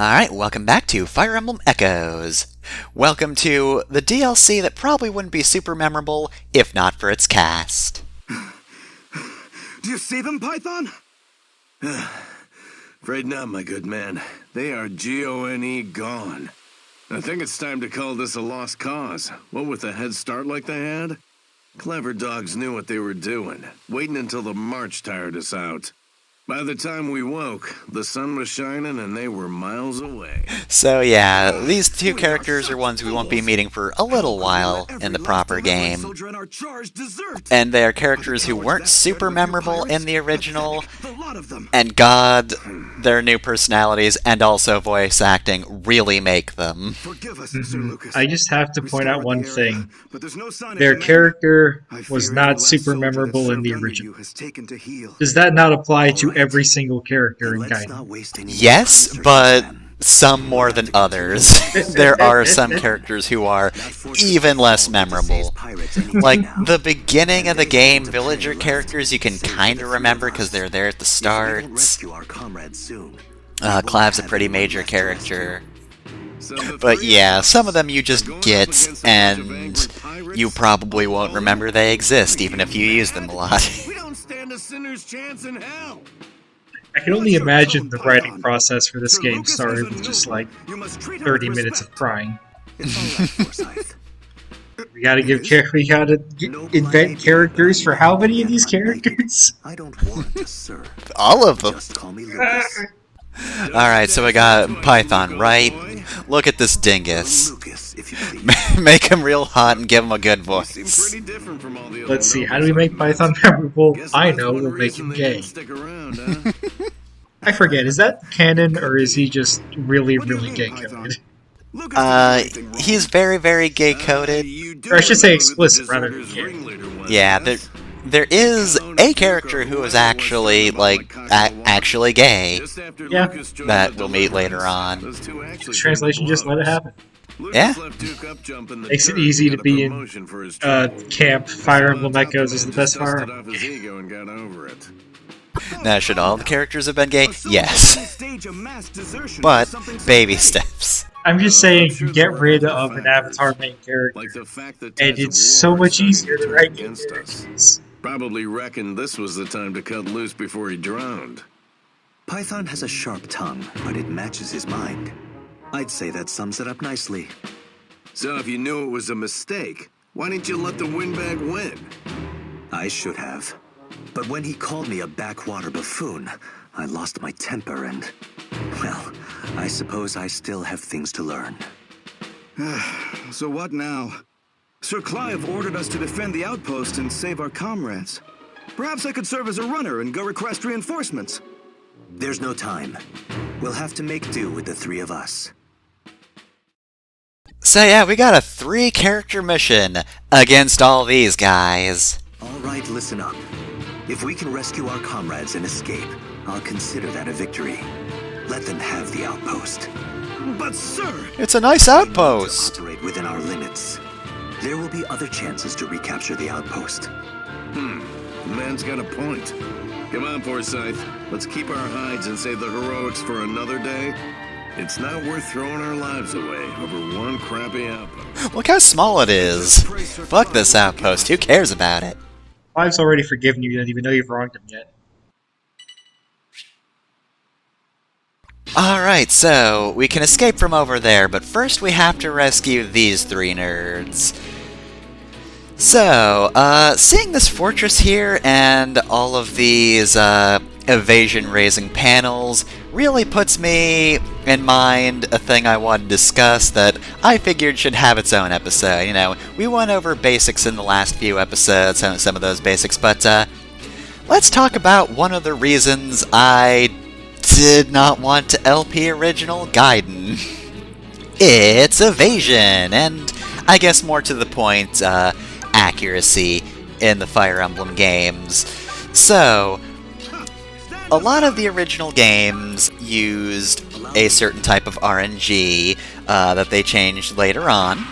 Alright, welcome back to Fire Emblem Echoes. Welcome to the DLC that probably wouldn't be super memorable if not for its cast. Do you see them, Python? Afraid not, my good man. They are Gone gone. I think it's time to call this a lost cause. What with a head start like they had? Clever dogs knew what they were doing, waiting until the march tired us out. By the time we woke, the sun was shining and they were miles away. So yeah, these two characters are ones we won't be meeting for a little while in the proper game. And they are characters who weren't super memorable in the original, and God, their new personalities and also voice acting really make them. I just have to point out one thing. Their character was not super memorable in the original. Does that not apply to every single character in Gaiden? Yes, but some more than others. There are some characters who are even less memorable. Like, the beginning of the game, villager characters you can kind of remember because they're there at the start. Clav's a pretty major character. But yeah, some of them you just get, and you probably won't remember they exist, even if you use them a lot. We don't stand a sinner's chance in hell. I can only imagine the writing process for this game started with just like 30 minutes of crying. We gotta invent characters for how many of these characters? I don't want to serve. All of them. Just call me Lucas. Alright, so we got Python, right? Look at this dingus. Lucas, if you please. Make him real hot and give him a good voice. Pretty different from all the Let's see, how do we make Python memorable? I know, we'll make him gay. I forget, is that canon, or is he just really, really gay-coded? He's very, very gay-coded. Or I should say explicit rather than gay. Yeah, there is a character who is actually, like, actually gay. Yeah. That we'll meet later on. The translation just let it happen. Yeah. Makes it easy to be in camp. Fire Emblem Echoes is the best Fire Emblem. Now, should all the characters have been gay? Yes. But, baby steps. I'm just saying, you get rid of an Avatar main character, and it's so much easier to write gay characters. Probably reckoned this was the time to cut loose before he drowned. Python has a sharp tongue, but it matches his mind. I'd say that sums it up nicely. So if you knew it was a mistake, why didn't you let the windbag win? I should have. But when he called me a backwater buffoon, I lost my temper and... well, I suppose I still have things to learn. So what now? Sir Clive ordered us to defend the outpost and save our comrades. Perhaps I could serve as a runner and go request reinforcements. There's no time. We'll have to make do with the three of us. So yeah, we got a 3-character mission against all these guys. Alright, listen up. If we can rescue our comrades and escape, I'll consider that a victory. Let them have the outpost. But sir! It's a nice outpost! To operate within our limits. There will be other chances to recapture the outpost. The man's got a point. Come on, Forsythe. Let's keep our hides and save the heroics for another day. It's not worth throwing our lives away over one crappy outpost. Look how small it is. Fuck this outpost, who cares about it? Clive's already forgiven you, don't even know you've wronged him yet. Alright, so we can escape from over there, but first we have to rescue these 3 nerds. So, seeing this fortress here and all of these evasion-raising panels really puts me in mind a thing I want to discuss that I figured should have its own episode. You know, we went over basics in the last few episodes, some of those basics, but let's talk about one of the reasons I did not want to LP original Gaiden. It's evasion, and I guess more to the point, accuracy in the Fire Emblem games. So, a lot of the original games used a certain type of RNG that they changed later on.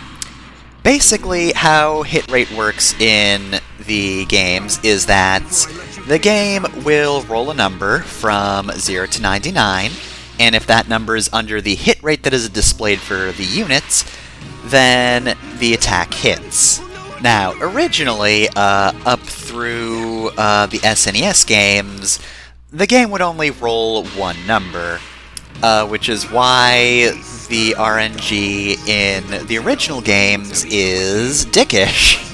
Basically, how hit rate works in the games is that the game will roll a number from 0 to 99, and if that number is under the hit rate that is displayed for the units, then the attack hits. Now, originally, up through the SNES games, the game would only roll one number, which is why the RNG in the original games is dickish.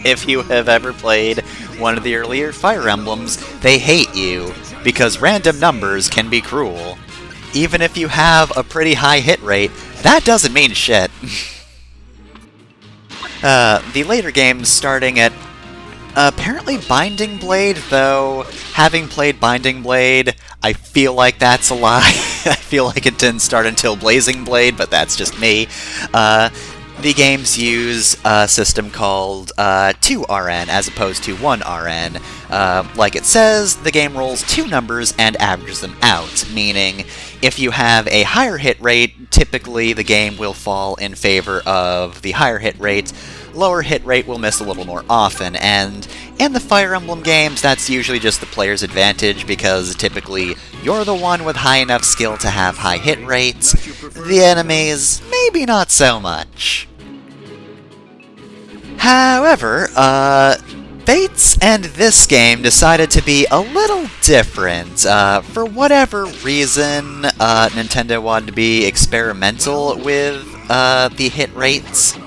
If you have ever played one of the earlier Fire Emblems, they hate you, because random numbers can be cruel. Even if you have a pretty high hit rate, that doesn't mean shit. The later games starting at apparently Binding Blade, though having played Binding Blade, I feel like that's a lie. I feel like it didn't start until Blazing Blade, but that's just me. The games use a system called 2RN as opposed to 1RN. Like it says, the game rolls two numbers and averages them out, meaning if you have a higher hit rate, typically the game will fall in favor of the higher hit rate. Lower hit rate will miss a little more often, and in the Fire Emblem games, that's usually just the player's advantage, because typically you're the one with high enough skill to have high hit rates. The enemies, maybe not so much. However, Fates and this game decided to be a little different. For whatever reason, Nintendo wanted to be experimental with the hit rates.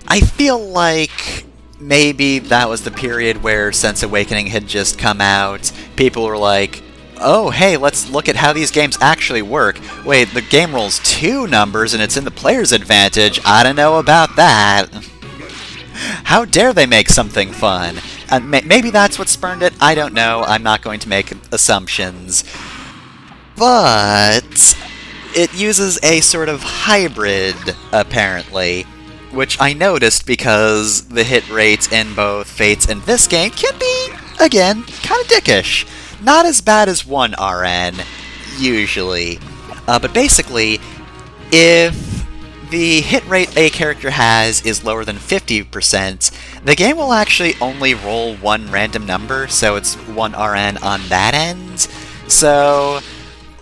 I feel like maybe that was the period where Sense Awakening had just come out. People were like, oh, hey, let's look at how these games actually work. Wait, the game rolls two numbers and it's in the player's advantage. I don't know about that. How dare they make something fun? Maybe that's what spurned it. I don't know. I'm not going to make assumptions. But it uses a sort of hybrid, apparently, which I noticed because the hit rates in both Fates and this game can be, again, kind of dickish. Not as bad as 1RN, usually. But basically, if the hit rate a character has is lower than 50%, the game will actually only roll one random number, so it's 1RN on that end. So,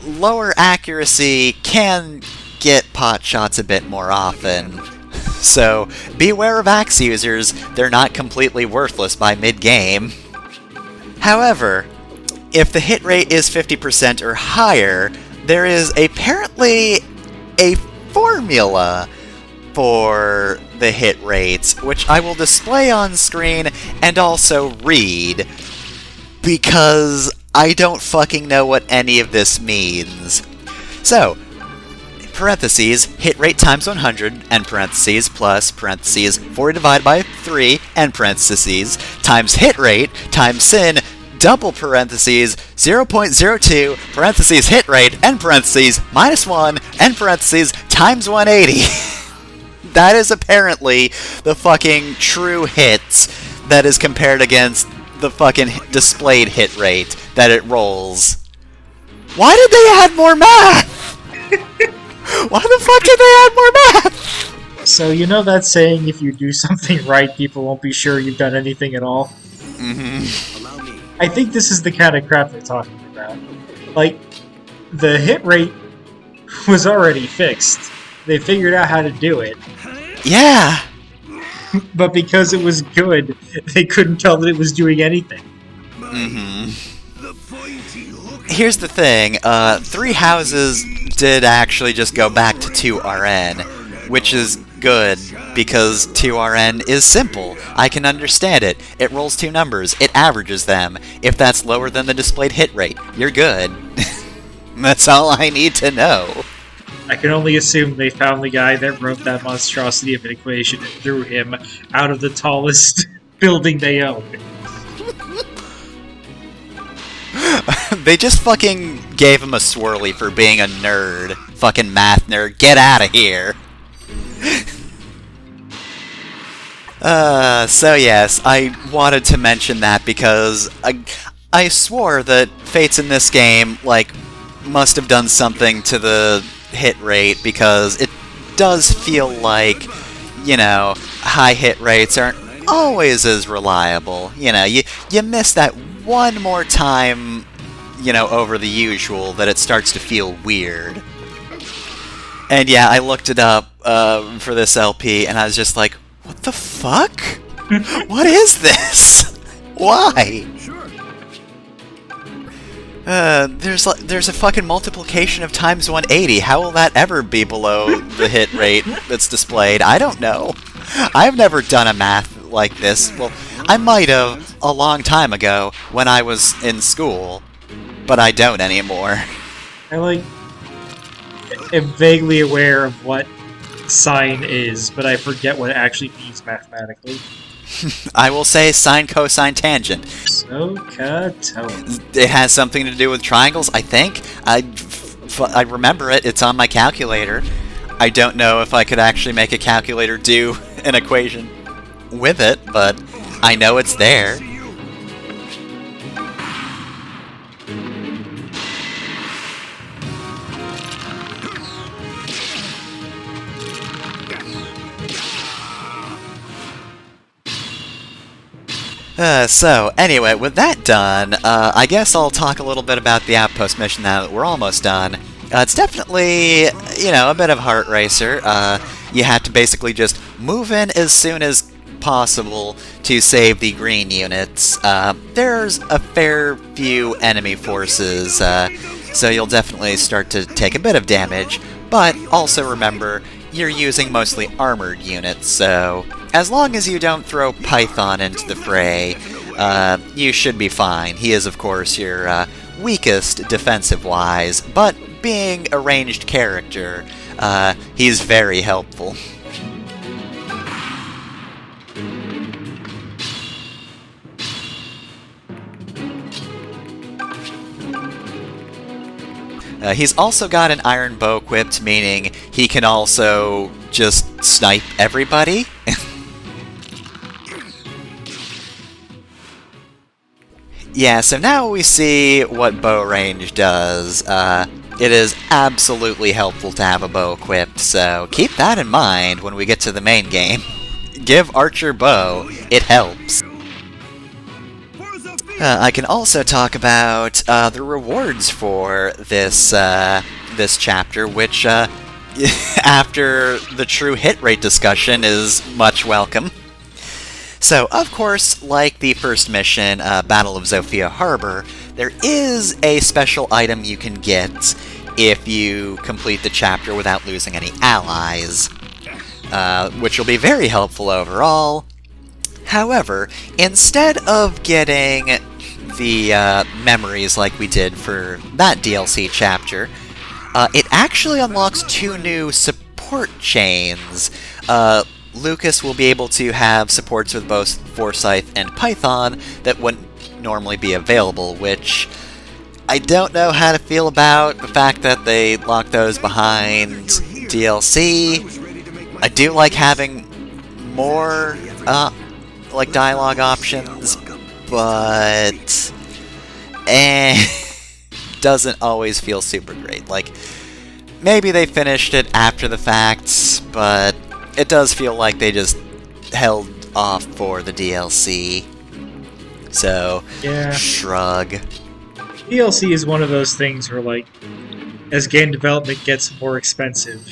lower accuracy can get pot shots a bit more often. So, beware of axe users, they're not completely worthless by mid-game. However, if the hit rate is 50% or higher, there is apparently a formula for the hit rates, which I will display on screen and also read, because I don't fucking know what any of this means. So, parentheses, hit rate times 100, and parentheses, plus, parentheses, 4 divided by 3, and parentheses, times hit rate, times sin, double parentheses, 0.02, parentheses, hit rate, end parentheses, minus 1, end parentheses, times 180. That is apparently the fucking true hits that is compared against the fucking displayed hit rate that it rolls. Why did they add more math? Why the fuck did they add more math? So you know that saying, if you do something right, people won't be sure you've done anything at all? Mm-hmm. I think this is the kind of crap they're talking about. Like, the hit rate was already fixed. They figured out how to do it. Yeah! But because it was good, they couldn't tell that it was doing anything. Mm-hmm. Here's the thing, Three Houses did actually just go back to 2RN, which is good, because 2RN is simple. I can understand it. It rolls two numbers. It averages them. If that's lower than the displayed hit rate, you're good. That's all I need to know. I can only assume they found the guy that wrote that monstrosity of an equation and threw him out of the tallest building they own. They just fucking gave him a swirly for being a nerd. Fucking math nerd. Get out of here. So yes, I wanted to mention that because I swore that Fates in this game, like, must have done something to the hit rate, because it does feel like, you know, high hit rates aren't always as reliable. You know, you miss that one more time over the usual that it starts to feel weird. And yeah, I looked it up for this LP, and I was just like, what the fuck? What is this? Why? There's a fucking multiplication of times 180. How will that ever be below the hit rate that's displayed? I don't know. I've never done a math like this. Well, I might have a long time ago when I was in school, but I don't anymore. I am vaguely aware of what sine is, but I forget what it actually means mathematically. I will say sine, cosine, tangent. SoCA. It has something to do with triangles, I think. I remember it. It's on my calculator. I don't know if I could actually make a calculator do an equation with it, but I know it's there. So, anyway, with that done, I guess I'll talk a little bit about the Outpost mission now that we're almost done. It's definitely, a bit of a heart racer. You have to basically just move in as soon as possible to save the green units. There's a fair few enemy forces, so you'll definitely start to take a bit of damage, but also remember, you're using mostly armored units, so as long as you don't throw Python into the fray, you should be fine. He is, of course, your weakest defensive-wise, but being a ranged character, he's very helpful. He's also got an iron bow equipped, meaning he can also just snipe everybody. Yeah, so now we see what bow range does. It is absolutely helpful to have a bow equipped, so keep that in mind when we get to the main game. Give Archer bow, it helps. I can also talk about the rewards for this this chapter, which, after the true hit rate discussion, is much welcome. So, of course, like the first mission, Battle of Zofia Harbor, there is a special item you can get if you complete the chapter without losing any allies, which will be very helpful overall. However, instead of getting the memories like we did for that DLC chapter, it actually unlocks 2 new support chains. Lucas will be able to have supports with both Forsythe and Python that wouldn't normally be available, which I don't know how to feel about the fact that they lock those behind DLC. I do like having more dialogue options, but doesn't always feel super great. Maybe they finished it after the fact, but it does feel like they just held off for the DLC. So, yeah. Shrug. DLC is one of those things where, as game development gets more expensive,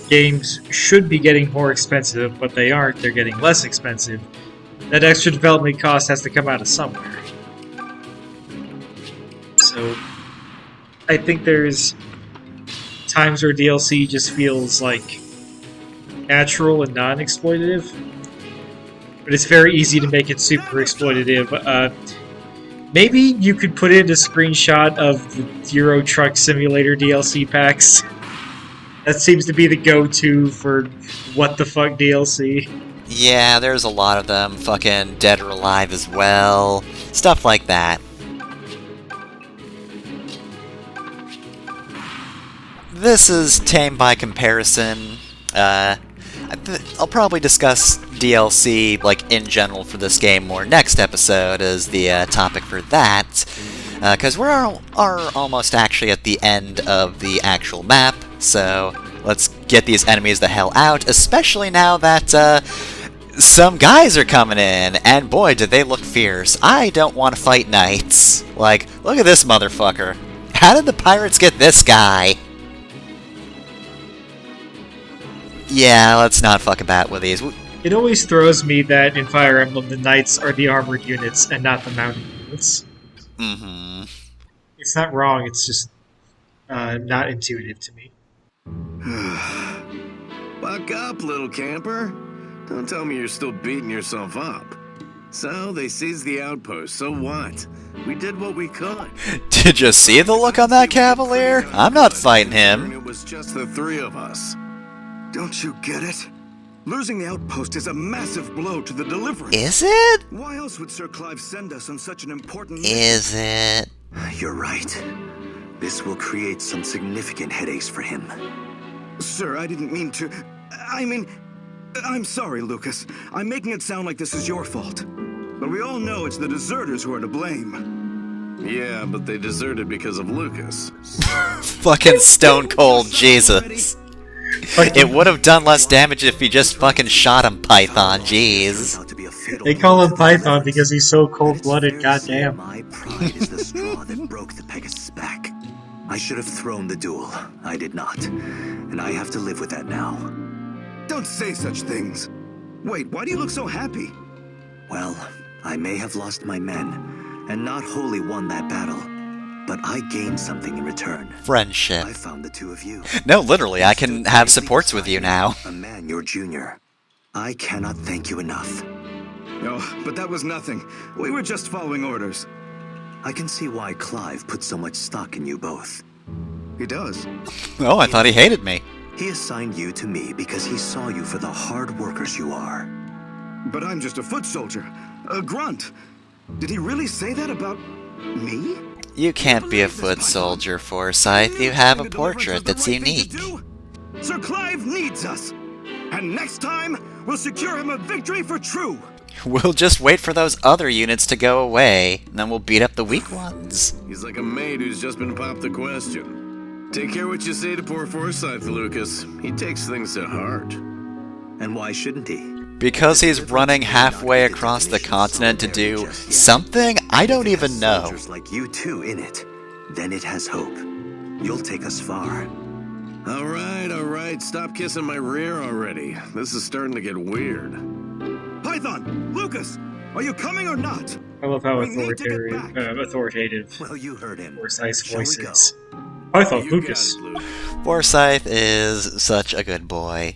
games should be getting more expensive, but they aren't. They're getting less expensive. That extra development cost has to come out of somewhere. So, I think there's times where DLC just feels natural and non-exploitative, but it's very easy to make it super exploitative. Maybe you could put in a screenshot of the Euro Truck Simulator DLC packs. That seems to be the go-to for what the fuck DLC. Yeah, there's a lot of them. Fucking Dead or Alive as well. Stuff like that. This is tame by comparison. I'll probably discuss DLC, in general for this game more next episode as the topic for that. Because we are almost actually at the end of the actual map, so let's get these enemies the hell out, especially now that Some guys are coming in, and boy, do they look fierce. I don't want to fight knights. Like, look at this motherfucker. How did the pirates get this guy? Yeah, let's not fuck about with these. It always throws me that in Fire Emblem the knights are the armored units and not the mounted units. Mm-hmm. It's not wrong, it's just not intuitive to me. Buck up, little camper. Don't tell me you're still beating yourself up. So, they seized the outpost, so what? We did what we could. Did you see the look on that cavalier? I'm not fighting him. It was just the three of us. Don't you get it? Losing the outpost is a massive blow to the delivery. Is it? Why else would Sir Clive send us on such an important mission? Is it? You're right. This will create some significant headaches for him. Sir, I didn't mean to... I'm sorry, Lucas. I'm making it sound like this is your fault. But we all know it's the deserters who are to blame. Yeah, but they deserted because of Lucas. Fucking stone cold Jesus. It would have done less damage if you just fucking shot him, Python. Jeez. They call him Python because he's so cold-blooded, goddamn. My pride is the straw that broke the Pegasus' back. I should have thrown the duel. I did not. And I have to live with that now. Don't say such things. Wait, why do you look so happy? Well, I may have lost my men, and not wholly won that battle. But I gained something in return. Friendship. I found the two of you. No, literally, I can have supports with you now. A man your junior. I cannot thank you enough. Oh, but that was nothing. We were just following orders. I can see why Clive put so much stock in you both. He does. Oh, I thought he hated me. He assigned you to me because he saw you for the hard workers you are. But I'm just a foot soldier. A grunt. Did he really say that about me? You can't be a foot soldier, Forsythe. You have a portrait that's unique. Sir Clive needs us. And next time, we'll secure him a victory for true. We'll just wait for those other units to go away, and then we'll beat up the weak ones. He's like a maid who's just been popped the question. Take care what you say to poor Forsythe, Lucas. He takes things to heart. And why shouldn't he? Because he's running halfway across the continent to do something I don't even know. Soldiers like you two in it. Then it has hope. You'll take us far. All right. Stop kissing my rear already. This is starting to get weird. Python! Lucas! Are you coming or not? I love how We need to get authoritative Well, you heard him. Forsythe's Shall we voice go? is. Python, You Lucas. got it, Luke. Forsythe is such a good boy.